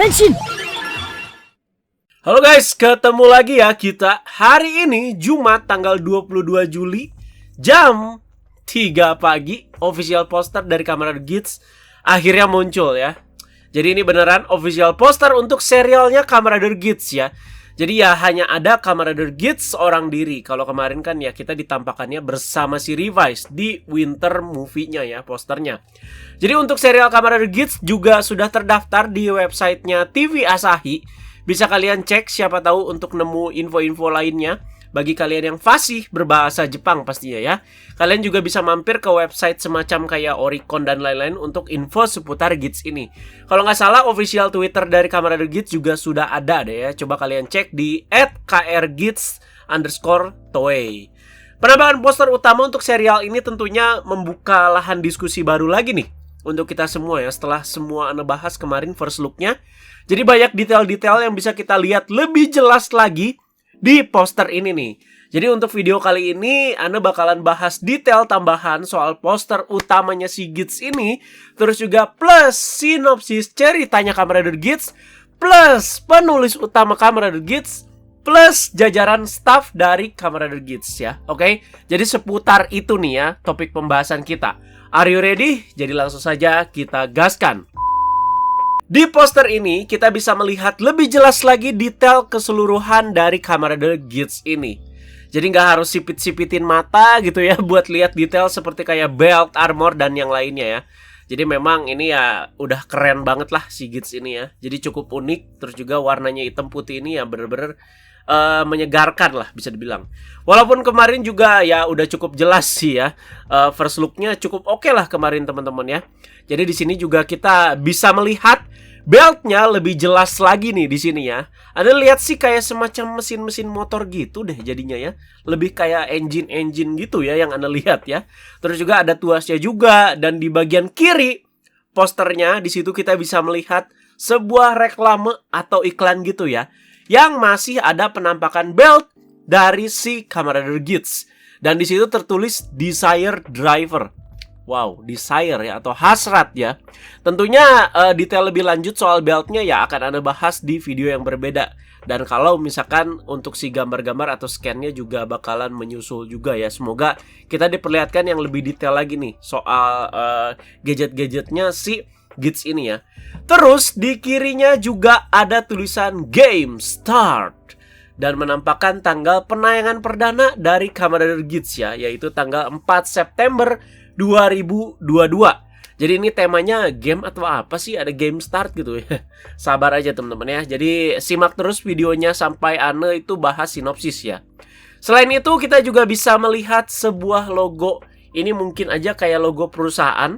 Henshin! Halo guys, ketemu lagi ya kita hari ini Jumat tanggal 22 Juli jam 3 pagi. Official poster dari Kamen Rider Geats akhirnya muncul ya. Jadi ini beneran official poster untuk serialnya Kamen Rider Geats ya. Jadi ya hanya ada Kamen Rider Geats seorang diri. Kalau kemarin kan ya kita ditampakkannya bersama si Revice di Winter movie-nya ya posternya. Jadi untuk serial Kamen Rider Geats juga sudah terdaftar di websitenya TV Asahi. Bisa kalian cek, siapa tahu untuk nemu info-info lainnya. Bagi kalian yang fasih berbahasa Jepang pastinya ya. Kalian juga bisa mampir ke website semacam kayak Oricon dan lain-lain untuk info seputar Geats ini. Kalau nggak salah official Twitter dari Kamen Rider Geats juga sudah ada deh ya. Coba kalian cek di @krgeats_toei. Penambahan poster utama untuk serial ini tentunya membuka lahan diskusi baru lagi nih untuk kita semua ya. Setelah semua Anda bahas kemarin first look-nya, jadi banyak detail-detail yang bisa kita lihat lebih jelas lagi di poster ini nih. Jadi untuk video kali ini Anda bakalan bahas detail tambahan soal poster utamanya si Geats ini, terus juga plus sinopsis ceritanya Kamen Rider Geats, plus penulis utama Kamen Rider Geats, plus jajaran staff dari Kamen Rider Geats ya. Oke? Jadi seputar itu nih ya topik pembahasan kita. Are you ready? Jadi langsung saja kita gaskan. Di poster ini kita bisa melihat lebih jelas lagi detail keseluruhan dari Kamen Rider Geats ini. Jadi nggak harus sipit-sipitin mata gitu ya buat lihat detail seperti kayak belt, armor, dan yang lainnya ya. Jadi memang ini ya udah keren banget lah si Geats ini ya. Jadi cukup unik, terus juga warnanya hitam putih ini ya bener-bener menyegarkan lah bisa dibilang. Walaupun kemarin juga ya udah cukup jelas sih ya. First look-nya cukup oke lah kemarin teman-teman ya. Jadi di sini juga kita bisa melihat beltnya lebih jelas lagi nih di sini ya. Anda lihat sih kayak semacam mesin-mesin motor gitu deh jadinya ya. Lebih kayak engine-engine gitu ya yang Anda lihat ya. Terus juga ada tuasnya juga, dan di bagian kiri posternya di situ kita bisa melihat sebuah reklame atau iklan gitu ya, yang masih ada penampakan belt dari si Kamen Rider Geats. Dan di situ tertulis Desire Driver. Wow, desire ya atau hasrat ya. Tentunya detail lebih lanjut soal beltnya ya akan Anda bahas di video yang berbeda. Dan kalau misalkan untuk si gambar-gambar atau scan-nya juga bakalan menyusul juga ya. Semoga kita diperlihatkan yang lebih detail lagi nih soal gadget-gadgetnya si Geats ini ya. Terus di kirinya juga ada tulisan Game Start dan menampakkan tanggal penayangan perdana dari Kamen Rider Geats ya, yaitu tanggal 4 September 2022. Jadi ini temanya game atau apa sih? Ada game start gitu ya. Sabar aja teman-teman ya. Jadi simak terus videonya sampai Ane itu bahas sinopsis ya. Selain itu kita juga bisa melihat sebuah logo. Ini mungkin aja kayak logo perusahaan.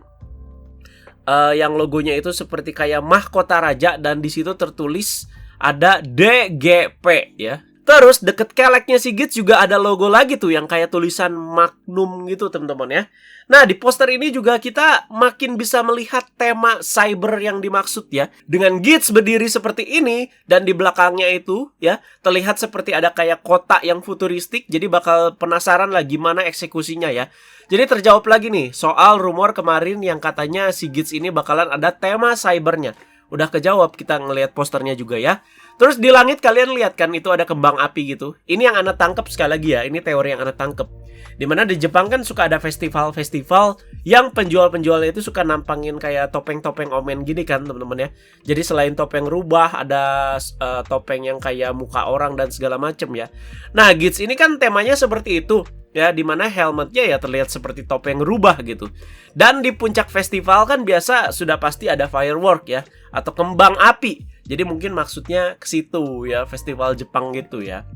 Yang logonya itu seperti kayak mahkota raja, dan di situ tertulis ada DGP ya. Terus deket keleknya si Geats juga ada logo lagi tuh yang kayak tulisan Magnum gitu teman-teman ya. Nah di poster ini juga kita makin bisa melihat tema cyber yang dimaksud ya. Dengan Geats berdiri seperti ini dan di belakangnya itu ya terlihat seperti ada kayak kotak yang futuristik. Jadi bakal penasaran lah gimana eksekusinya ya. Jadi terjawab lagi nih soal rumor kemarin yang katanya si Geats ini bakalan ada tema cybernya. Udah kejawab kita ngelihat posternya juga ya. Terus di langit kalian lihat kan itu ada kembang api gitu. Ini yang Anda tangkap sekali lagi ya. Ini teori yang Anda tangkap. Dimana di Jepang kan suka ada festival-festival yang penjual-penjualnya itu suka nampangin kayak topeng-topeng omen gini kan teman-teman ya. Jadi selain topeng rubah ada topeng yang kayak muka orang dan segala macem ya. Nah Geats ini kan temanya seperti itu ya, dimana helmetnya ya terlihat seperti topeng rubah gitu. Dan di puncak festival kan biasa sudah pasti ada firework ya, atau kembang api. Jadi mungkin maksudnya ke situ ya, festival Jepang gitu ya.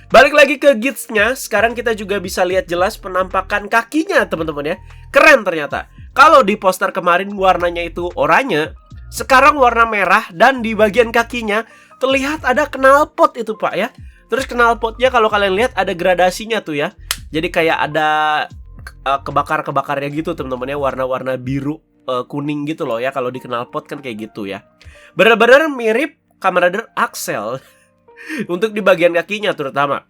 Balik lagi ke Geats-nya, sekarang kita juga bisa lihat jelas penampakan kakinya teman-teman ya. Keren ternyata. Kalau di poster kemarin warnanya itu oranye, sekarang warna merah, dan di bagian kakinya terlihat ada knalpot itu Pak ya. Terus knalpotnya kalau kalian lihat ada gradasinya tuh ya. Jadi kayak ada kebakar-kebakarnya gitu teman-teman ya, warna-warna biru kuning gitu loh ya kalau di knalpot kan kayak gitu ya. Benar-benar mirip Kamen Rider Axel untuk di bagian kakinya terutama.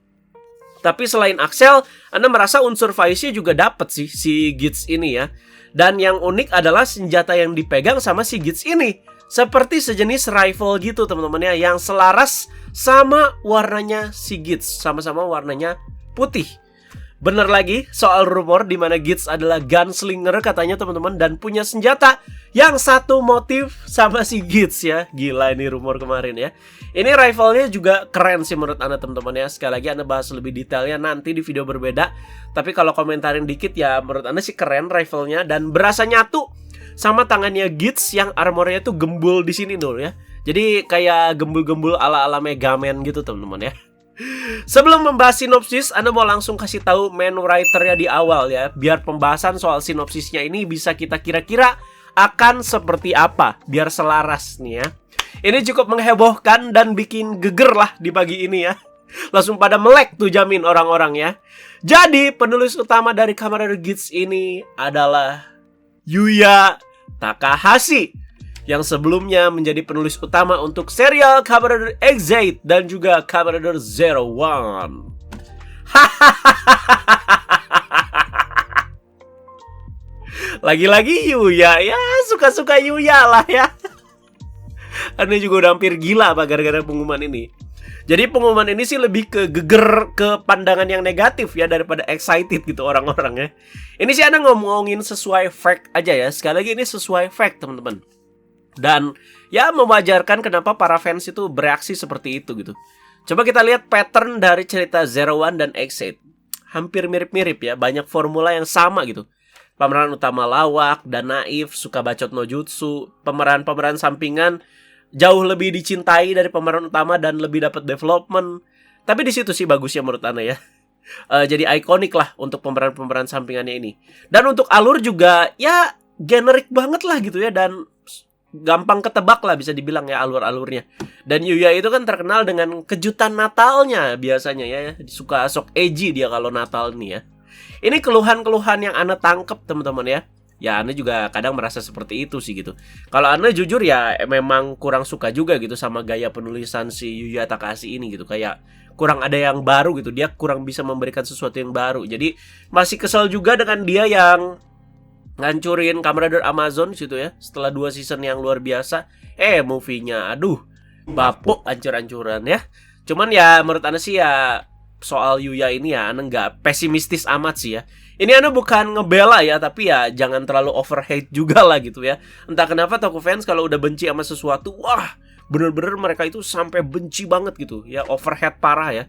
Tapi selain Axel, Anda merasa unsur Vice-nya juga dapat sih si Geats ini ya. Dan yang unik adalah senjata yang dipegang sama si Geats ini. seperti sejenis rifle gitu teman-teman ya, yang selaras sama warnanya si Gitz, sama-sama warnanya putih. Bener lagi soal rumor di mana Gitz adalah gunslinger katanya teman-teman, dan punya senjata yang satu motif sama si Gitz ya. Gila ini rumor kemarin ya. Ini rifle-nya juga keren sih menurut Anda teman-teman ya. Sekali lagi Anda bahas lebih detailnya nanti di video berbeda. Tapi kalau komentarin dikit ya, menurut Anda sih keren rifle-nya dan berasa nyatu sama tangannya Gitz yang armornya tuh gembul di sini dulu ya. Jadi kayak gembul-gembul ala-ala Mega Man gitu teman-teman ya. Sebelum membahas sinopsis, Anda mau langsung kasih tahu main writer-nya di awal ya, biar pembahasan soal sinopsisnya ini bisa kita kira-kira akan seperti apa, biar selaras nih ya. Ini cukup menghebohkan dan bikin geger lah di pagi ini ya. Langsung pada melek tuh jamin orang-orang ya. Jadi penulis utama dari Kamen Rider Gitz ini adalah Yuya Takahashi, yang sebelumnya menjadi penulis utama untuk serial Kamen Rider Ex-Aid dan juga Kamen Rider Zero One. Lagi-lagi Yuya ya, suka-suka Yuya lah ya. Anda juga udah hampir gila apa gara-gara pengumuman ini. Jadi pengumuman ini sih lebih ke geger, ke pandangan yang negatif ya, daripada excited gitu orang-orang ya. Ini sih Anda ngomongin sesuai fact aja ya. Sekali lagi ini sesuai fact teman-teman. Dan ya mewajarkan kenapa para fans itu bereaksi seperti itu gitu. Coba kita lihat pattern dari cerita Zero One dan Ex-Aid. Hampir mirip-mirip ya, banyak formula yang sama gitu. Pemeran utama lawak dan naif, suka bacot no jutsu. Pemeran-pemeran sampingan jauh lebih dicintai dari pemeran utama dan lebih dapat development. Tapi di situ sih bagusnya menurut Ana ya. Jadi ikonik lah untuk pemeran-pemeran sampingannya ini. Dan untuk alur juga ya generik banget lah gitu ya, dan gampang ketebak lah bisa dibilang ya alur-alurnya. Dan Yuya itu kan terkenal dengan kejutan Natalnya biasanya ya. Suka sok edgy dia kalau Natal nih ya. Ini keluhan-keluhan yang Anda tangkep teman-teman ya. Ya Anda juga kadang merasa seperti itu sih gitu. Kalau Anda jujur ya memang kurang suka juga gitu sama gaya penulisan si Yuya Takahashi ini gitu. Kayak kurang ada yang baru gitu. Dia kurang bisa memberikan sesuatu yang baru. Jadi masih kesel juga dengan dia yang ngancurin Kamen Rider Amazon situ ya. Setelah 2 season yang luar biasa, movie-nya aduh bapuk ancur-ancuran ya. Cuman ya menurut Anda sih ya soal Yuya ini ya Anda nggak pesimistis amat sih ya. Ini Anda bukan ngebela ya, tapi ya jangan terlalu overhate juga lah gitu ya. Entah kenapa Toku fans kalau udah benci sama sesuatu, wah bener-bener mereka itu sampai benci banget gitu ya, overhate parah ya.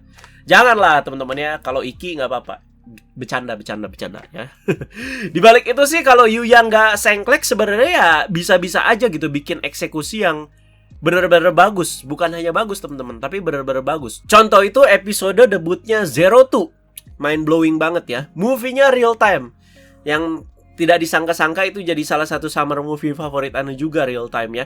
Janganlah teman-teman ya, kalau Iki nggak apa-apa. Bercanda ya. Di balik itu sih kalau Yuya nggak sengklek sebenarnya ya bisa-bisa aja gitu bikin eksekusi yang bener-bener bagus. Bukan hanya bagus teman-teman, tapi bener-bener bagus. Contoh itu episode debutnya Zero Two, mind blowing banget ya. Movie-nya real time, yang tidak disangka-sangka itu jadi salah satu summer movie favorit Anda juga real time ya.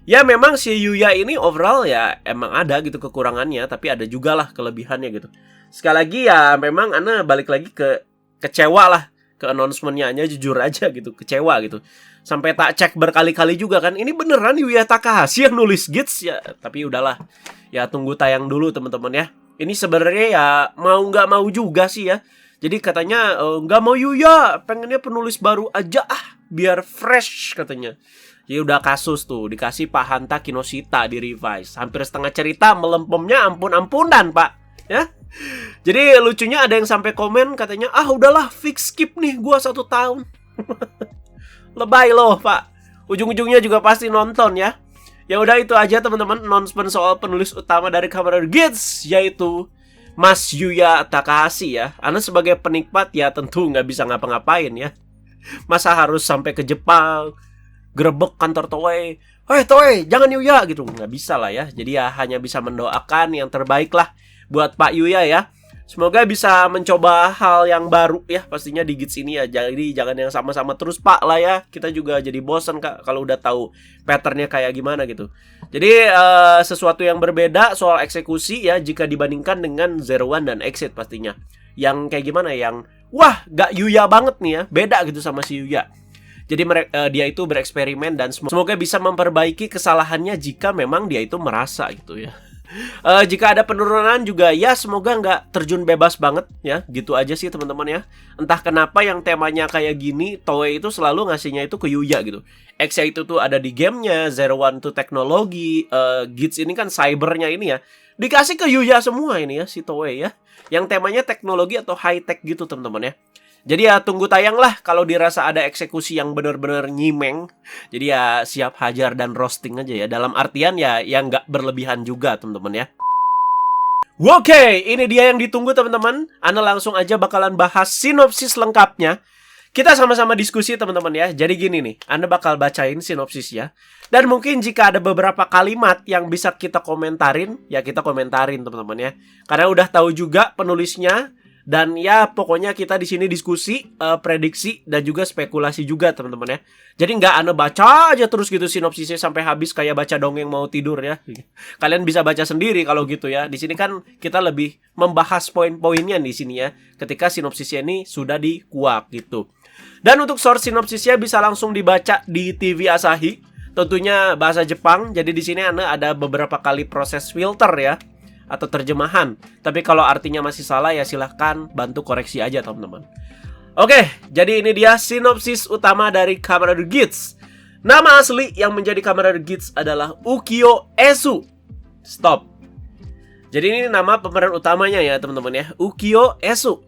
Ya memang si Yuya ini overall ya emang ada gitu kekurangannya, tapi ada juga lah kelebihannya gitu. Sekali lagi ya memang Ana balik lagi ke kecewa lah ke announcement-nya, hanya jujur aja gitu, kecewa gitu. Sampai tak cek berkali-kali juga kan, ini beneran Yuya Takahashi yang nulis Gitz ya. Tapi udahlah, ya tunggu tayang dulu teman-teman ya. Ini sebenarnya ya mau nggak mau juga sih ya. Jadi katanya nggak mau Yuya, pengennya penulis baru aja biar fresh katanya. Ya udah kasus tuh, dikasih Pak Hanta Kinoshita di revise. Hampir setengah cerita melempemnya ampun-ampunan pak ya. Jadi lucunya ada yang sampai komen katanya, udahlah fix skip nih gua 1 tahun. Lebay loh pak. Ujung-ujungnya juga pasti nonton ya. Ya udah itu aja teman-teman announcement soal penulis utama dari Kamen Rider Gitz, yaitu Mas Yuya Takahashi ya. Anda sebagai penikmat ya tentu nggak bisa ngapa-ngapain ya. Masa harus sampai ke Jepang gerebek kantor Toei, Toei jangan Yuya gitu, nggak bisa lah ya. Jadi ya hanya bisa mendoakan yang terbaik lah buat Pak Yuya ya. Semoga bisa mencoba hal yang baru ya pastinya di Gitz ini ya. Jadi jangan yang sama-sama terus Pak lah ya. Kita juga jadi bosan Kak kalau udah tahu patternnya kayak gimana gitu. Jadi sesuatu yang berbeda soal eksekusi ya jika dibandingkan dengan Zero One dan Ex-Aid pastinya. Yang kayak gimana, yang wah gak Yuya banget nih ya, beda gitu sama si Yuya. Jadi dia itu bereksperimen dan semoga bisa memperbaiki kesalahannya jika memang dia itu merasa gitu ya. Jika ada penurunan juga ya semoga nggak terjun bebas banget ya. Gitu aja sih teman-teman ya. Entah kenapa yang temanya kayak gini, Toei itu selalu ngasihnya itu ke Yuya gitu. X itu tuh ada di gamenya, Zero One tuh teknologi, Gits ini kan cybernya ini ya. Dikasih ke Yuya semua ini ya si Toei ya. Yang temanya teknologi atau high tech gitu teman-teman ya. Jadi ya tunggu tayang lah kalau dirasa ada eksekusi yang benar-benar nyimeng. Jadi ya siap hajar dan roasting aja ya. Dalam artian ya yang nggak berlebihan juga teman-teman ya. Oke, ini dia yang ditunggu teman-teman. Ana langsung aja bakalan bahas sinopsis lengkapnya. Kita sama-sama diskusi teman-teman ya. Jadi gini nih, Anda bakal bacain sinopsisnya. Dan mungkin jika ada beberapa kalimat yang bisa kita komentarin, ya kita komentarin teman-teman ya. Karena udah tahu juga penulisnya. Dan ya pokoknya kita di sini diskusi, prediksi dan juga spekulasi juga teman-teman ya. Jadi nggak Anda baca aja terus gitu sinopsisnya sampai habis kayak baca dongeng mau tidur ya. Kalian bisa baca sendiri kalau gitu ya. Di sini kan kita lebih membahas poin-poinnya di sini ya. Ketika sinopsisnya ini sudah dikuak gitu. Dan untuk source sinopsisnya bisa langsung dibaca di TV Asahi. Tentunya bahasa Jepang. Jadi di sini Anda ada beberapa kali proses filter ya. Atau terjemahan. Tapi kalau artinya masih salah ya silahkan bantu koreksi aja teman-teman. Oke, jadi ini dia sinopsis utama dari Kamen Rider Gits. Nama asli yang menjadi Kamen Rider Gits adalah Ukyo Esu. Stop. Jadi ini nama pemeran utamanya ya teman-teman ya. Ukyo Esu.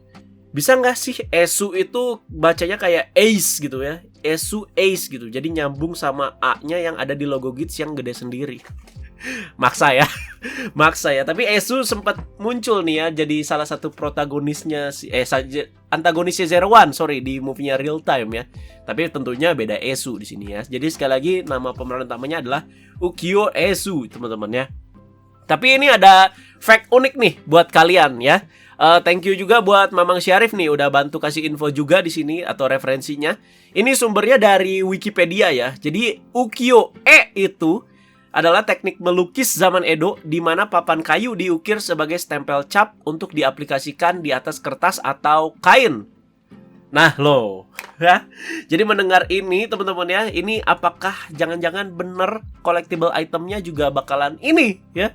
Bisa nggak sih Esu itu bacanya kayak Ace gitu ya. Esu Ace gitu. Jadi nyambung sama A-nya yang ada di logo Gits yang gede sendiri. Maksa ya. Maksa ya. Tapi Esu sempat muncul nih ya. Jadi salah satu protagonisnya antagonisnya Zero One, sorry, di movie-nya Real Time ya. Tapi tentunya beda Esu di sini ya. Jadi sekali lagi nama pemeran utamanya adalah Ukyo Esu, teman-teman ya. Tapi ini ada fact unik nih buat kalian ya. Thank you juga buat Mamang Syarif nih udah bantu kasih info juga di sini atau referensinya. Ini sumbernya dari Wikipedia ya. Jadi ukiyo-e itu adalah teknik melukis zaman Edo di mana papan kayu diukir sebagai stempel cap untuk diaplikasikan di atas kertas atau kain. Nah loh ya. Jadi mendengar ini teman-teman ya, ini apakah jangan-jangan bener collectible itemnya juga bakalan ini ya?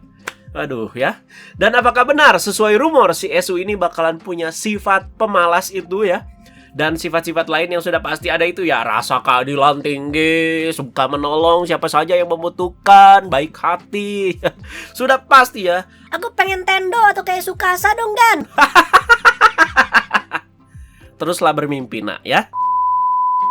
Aduh ya. Dan apakah benar sesuai rumor si Esu ini bakalan punya sifat pemalas itu ya? Dan sifat-sifat lain yang sudah pasti ada itu ya rasa keadilan tinggi, suka menolong siapa saja yang membutuhkan, baik hati. Sudah pasti ya. Aku pengen Tendo atau kayak Sukasa dong, Dan. Teruslah bermimpi nak ya.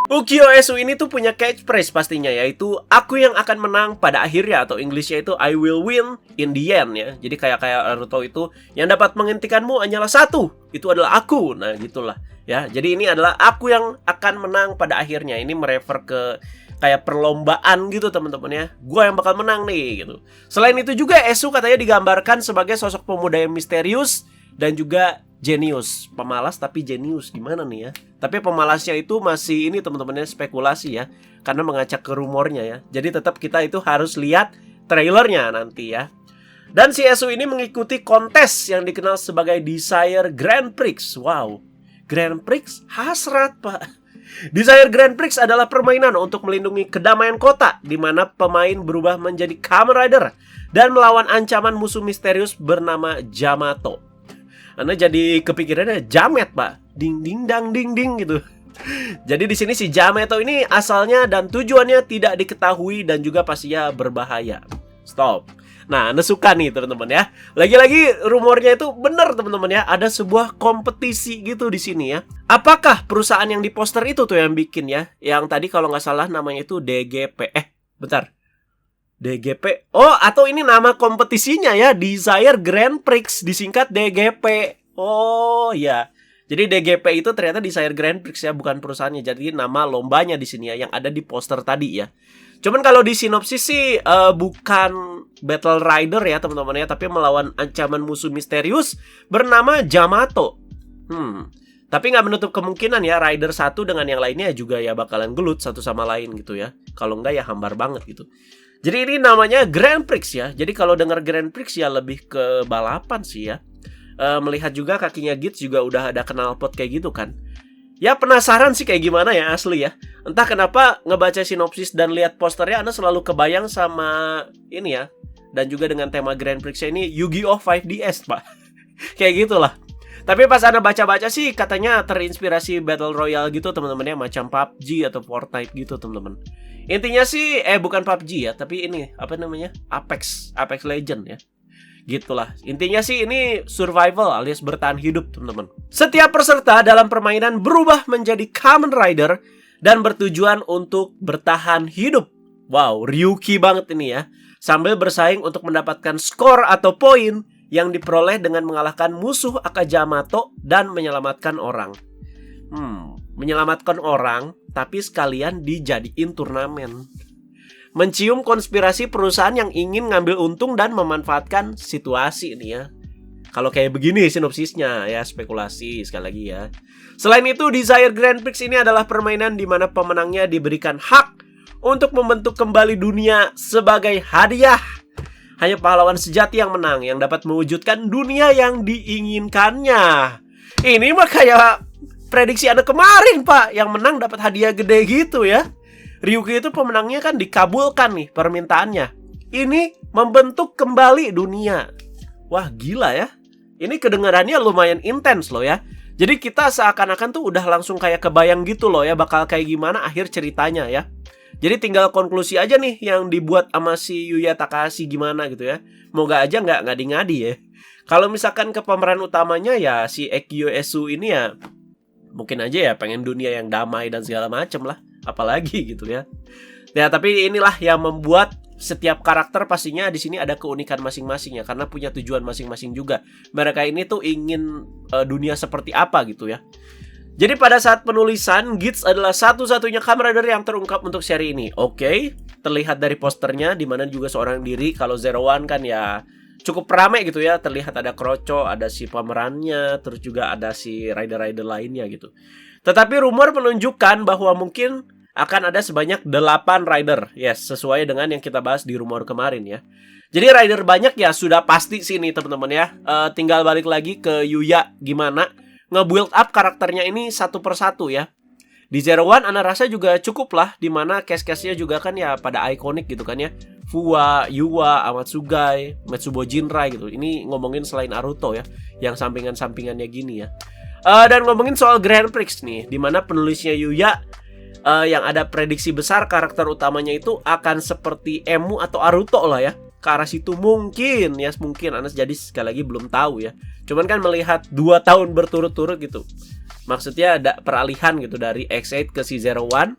Ukyo Esu ini tuh punya catchphrase pastinya, yaitu aku yang akan menang pada akhirnya, atau Englishnya itu I will win in the end ya. Jadi kayak Naruto itu yang dapat menghentikanmu hanyalah satu, itu adalah aku. Nah gitulah ya. Jadi ini adalah aku yang akan menang pada akhirnya. Ini merefer ke kayak perlombaan gitu teman-teman ya. Gua yang bakal menang nih gitu. Selain itu juga Esu katanya digambarkan sebagai sosok pemuda yang misterius dan juga jenius. Pemalas tapi jenius, gimana nih ya? Tapi pemalasnya itu masih ini teman-teman ya, spekulasi ya, karena mengacak ke rumornya ya. Jadi tetap kita itu harus lihat trailernya nanti ya. Dan si Esu ini mengikuti kontes yang dikenal sebagai Desire Grand Prix. Wow, Grand Prix hasrat pak. Desire Grand Prix adalah permainan untuk melindungi kedamaian kota, di mana pemain berubah menjadi Kamen Rider dan melawan ancaman musuh misterius bernama Jamato. Anda jadi kepikirannya Jamet pak, ding ding dang ding ding gitu. Jadi di sini si Jamato ini asalnya dan tujuannya tidak diketahui dan juga pastinya berbahaya. Stop. Nah, Anda suka nih teman-teman ya. Lagi-lagi rumornya itu benar teman-teman ya. Ada sebuah kompetisi gitu di sini ya. Apakah perusahaan yang di poster itu tuh yang bikin ya? Yang tadi kalau nggak salah namanya itu DGP. Bentar. DGP. Oh, atau ini nama kompetisinya ya, Desire Grand Prix, disingkat DGP. Oh, ya. Jadi DGP itu ternyata Desire Grand Prix ya, bukan perusahaannya. Jadi nama lombanya di sini ya, yang ada di poster tadi ya. Cuman kalau di sinopsis sih bukan Battle Rider ya teman-teman ya, tapi melawan ancaman musuh misterius bernama Jamato. Tapi nggak menutup kemungkinan ya Rider satu dengan yang lainnya juga ya bakalan gelut satu sama lain gitu ya. Kalau nggak ya hambar banget gitu. Jadi ini namanya Grand Prix ya. Jadi kalau dengar Grand Prix ya lebih ke balapan sih ya. Melihat juga kakinya Gits juga udah ada knalpot kayak gitu kan. Ya penasaran sih kayak gimana ya asli ya. Entah kenapa ngebaca sinopsis dan lihat posternya Anda selalu kebayang sama ini ya, dan juga dengan tema Grand Prix ini Yu-Gi-Oh 5DS, Pak. Kayak gitulah. Tapi pas Anda baca-baca sih katanya terinspirasi Battle Royale gitu teman-teman ya, macam PUBG atau Fortnite gitu teman-teman. Intinya sih bukan PUBG ya, tapi ini apa namanya? Apex Legend ya. Gitulah. Intinya sih ini survival alias bertahan hidup teman-teman. Setiap peserta dalam permainan berubah menjadi Kamen Rider dan bertujuan untuk bertahan hidup. Wow, Ryuki banget ini ya. Sambil bersaing untuk mendapatkan skor atau poin yang diperoleh dengan mengalahkan musuh Akajamato dan menyelamatkan orang. Menyelamatkan orang, tapi sekalian dijadiin turnamen. Mencium konspirasi perusahaan yang ingin ngambil untung dan memanfaatkan situasi ini ya. Kalau kayak begini sinopsisnya ya, spekulasi sekali lagi ya. Selain itu, Desire Grand Prix ini adalah permainan di mana pemenangnya diberikan hak untuk membentuk kembali dunia sebagai hadiah. Hanya pahlawan sejati yang menang, yang dapat mewujudkan dunia yang diinginkannya. Ini mah kayak prediksi Anda kemarin, Pak. Yang menang dapat hadiah gede gitu ya. Ryuki itu pemenangnya kan dikabulkan nih permintaannya. Ini membentuk kembali dunia. Wah, gila ya. Ini kedengarannya lumayan intens loh ya. Jadi kita seakan-akan tuh udah langsung kayak kebayang gitu loh ya, bakal kayak gimana akhir ceritanya ya. Jadi tinggal konklusi aja nih yang dibuat sama si Yuya Takahashi gimana gitu ya. Moga aja nggak ngadi-ngadi ya. Kalau misalkan ke pemeran utamanya ya si Ekyo Esu ini ya, mungkin aja ya pengen dunia yang damai dan segala macem lah. Apalagi gitu ya. Ya tapi inilah yang membuat setiap karakter pastinya di sini ada keunikan masing-masing ya, karena punya tujuan masing-masing juga. Mereka ini tuh ingin dunia seperti apa gitu ya. Jadi pada saat penulisan, Gits adalah satu-satunya Kamen Rider yang terungkap untuk seri ini. Oke, terlihat dari posternya, dimana juga seorang diri. Kalau Zero One kan ya cukup ramai gitu ya. Terlihat ada Kroco, ada si pemerannya, terus juga ada si rider-rider lainnya gitu. Tetapi rumor menunjukkan bahwa mungkin akan ada sebanyak 8 rider. Yes, sesuai dengan yang kita bahas di rumor kemarin ya. Jadi rider banyak ya sudah pasti sini teman-teman ya. Tinggal balik lagi ke Yuya gimana nge-build up karakternya ini satu persatu ya. Di Zero One Ana rasa juga cukup lah, dimana cast-castnya juga kan ya pada ikonik gitu kan ya. Fuwa, Yuwa, Amatsugai, Metsubo Jinrai gitu. Ini ngomongin selain Naruto ya, yang sampingan-sampingannya gini ya. Dan ngomongin soal Grand Prix nih, dimana penulisnya Yuya yang ada prediksi besar karakter utamanya itu akan seperti Emu atau Naruto lah ya. Ke arah situ mungkin ya, mungkin Anas jadi sekali lagi belum tahu ya. Cuman kan melihat 2 tahun berturut-turut gitu, maksudnya ada peralihan gitu dari X8 ke si Zero One.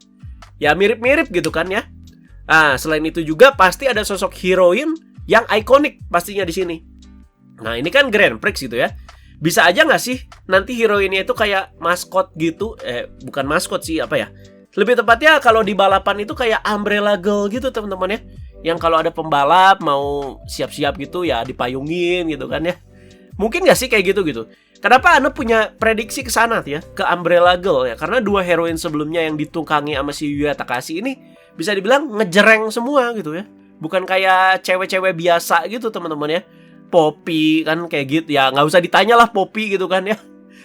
Ya mirip-mirip gitu kan ya. Selain itu juga pasti ada sosok heroin yang ikonik pastinya di sini. Nah ini kan Grand Prix gitu ya. Bisa aja nggak sih nanti heroinnya itu kayak maskot gitu? Bukan maskot sih, apa ya? Lebih tepatnya kalau di balapan itu kayak Umbrella Girl gitu teman-teman ya. Yang kalau ada pembalap mau siap-siap gitu ya dipayungin gitu kan ya. Mungkin gak sih kayak gitu-gitu? Kenapa Anda punya prediksi ke sana ya, ke Umbrella Girl ya? Karena 2 heroin sebelumnya yang ditunggangi sama si Yuya Takahashi ini bisa dibilang ngejereng semua gitu ya. Bukan kayak cewek-cewek biasa gitu teman-teman ya. Poppy kan kayak gitu ya, nggak usah ditanya lah Poppy gitu kan ya.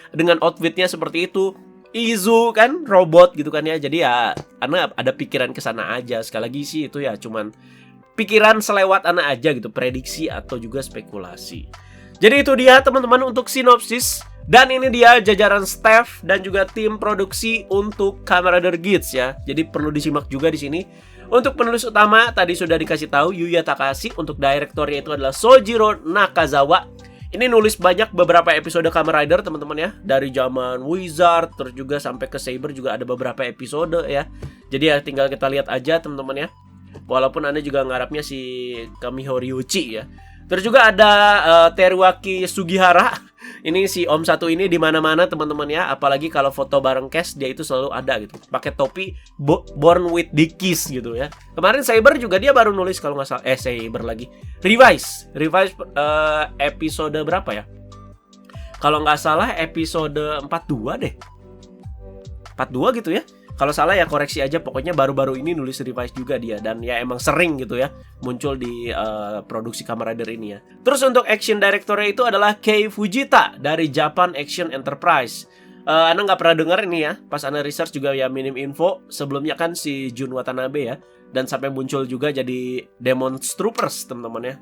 Dengan outfitnya seperti itu. Izu kan robot gitu kan ya. Jadi ya Anda ada pikiran ke sana aja. Sekali lagi sih itu ya cuman pikiran selewat Anda aja gitu, prediksi atau juga spekulasi. Jadi itu dia teman-teman untuk sinopsis. Dan ini dia jajaran staff dan juga tim produksi untuk Kamen Rider Gits ya. Jadi perlu disimak juga di sini. Untuk penulis utama tadi sudah dikasih tahu Yuya Takahashi, untuk direktornya itu adalah Sojiro Nakazawa. Ini nulis banyak beberapa episode Kamen Rider teman-teman ya. Dari zaman Wizard terus juga sampai ke Saber juga ada beberapa episode ya. Jadi ya tinggal kita lihat aja teman-teman ya. Walaupun Anda juga ngarapnya si Kamiho Ryuichi ya. Terus juga ada Teruaki Sugihara. Ini si Om satu ini di mana-mana teman-teman ya. Apalagi kalau foto bareng cast dia itu selalu ada gitu. Pakai topi Born with Dickies gitu ya. Kemarin Saber juga dia baru nulis kalau nggak salah. Saber lagi. Revise episode berapa ya? Kalau nggak salah episode 42 deh. 42 gitu ya. Kalau salah ya koreksi aja. Pokoknya baru-baru ini nulis revise juga dia. Dan ya emang sering gitu ya muncul di produksi Kamen Rider ini ya. Terus untuk action directornya itu adalah Kei Fujita dari Japan Action Enterprise. Ana nggak pernah dengar ini ya. Pas Ana research juga ya minim info. Sebelumnya kan si Jun Watanabe ya. Dan sampai muncul juga jadi Demon Troopers teman-teman ya.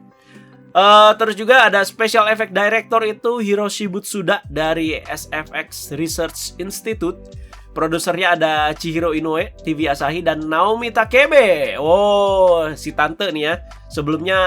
Terus juga ada special effect director itu Hiroshi Butsuda dari SFX Research Institute. Produsernya ada Chihiro Inoue, TV Asahi, dan Naomi Takebe. Oh, si tante nih ya. Sebelumnya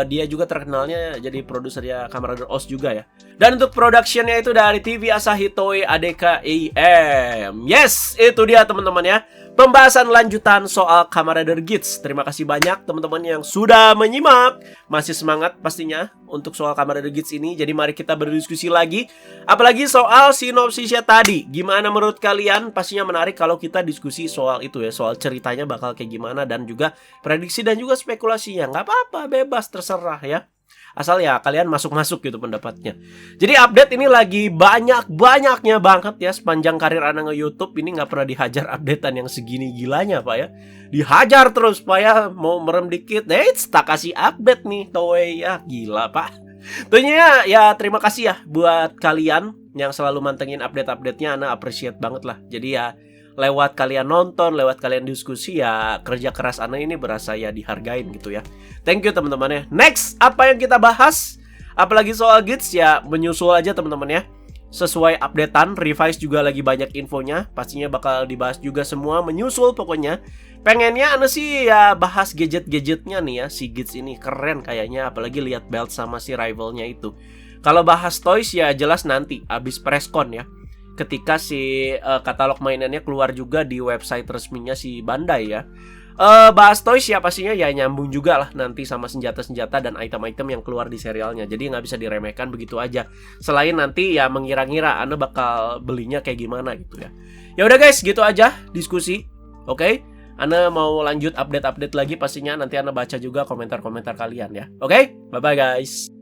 dia juga terkenalnya jadi produsernya Kamen Rider OST juga ya. Dan untuk productionnya itu dari TV Asahi Toei ADKIM. Yes, itu dia teman-teman ya. Pembahasan lanjutan soal Kamen Rider Geats. Terima kasih banyak teman-teman yang sudah menyimak. Masih semangat pastinya untuk soal Kamen Rider Geats ini. Jadi mari kita berdiskusi lagi. Apalagi soal sinopsisnya tadi. Gimana menurut kalian? Pastinya menarik kalau kita diskusi soal itu ya. Soal ceritanya bakal kayak gimana. Dan juga prediksi dan juga spekulasinya. Nggak apa-apa, bebas, terserah ya. Asal ya kalian masuk-masuk gitu pendapatnya. Jadi update ini lagi banyak-banyaknya banget ya. Sepanjang karir Ana nge-YouTube ini nggak pernah dihajar updatean yang segini gilanya Pak ya. Dihajar terus Pak ya. Mau merem dikit, tak kasih update nih Toei ya. Gila Pak. Tentunya ya terima kasih ya buat kalian yang selalu mantengin update-update-nya. Ana appreciate banget lah. Jadi ya lewat kalian nonton, lewat kalian diskusi ya kerja keras Ana ini berasa ya dihargain gitu ya. Thank you teman-teman ya. Next, apa yang kita bahas? Apalagi soal Geats ya menyusul aja teman-teman ya. Sesuai updatean, revise juga lagi banyak infonya. Pastinya bakal dibahas juga semua, menyusul pokoknya. Pengennya Ana sih ya bahas gadget-gadgetnya nih ya. Si Geats ini keren kayaknya, apalagi lihat belt sama si rivalnya itu. Kalau bahas toys ya jelas nanti abis presscon ya. Ketika si katalog mainannya keluar juga di website resminya si Bandai ya. Bahas toys ya pastinya ya nyambung juga lah nanti sama senjata-senjata dan item-item yang keluar di serialnya. Jadi nggak bisa diremehkan begitu aja. Selain nanti ya mengira-ngira Anda bakal belinya kayak gimana gitu ya. Ya udah guys, gitu aja diskusi. Oke? Anda mau lanjut update-update lagi pastinya nanti Anda baca juga komentar-komentar kalian ya. Oke? Bye-bye guys.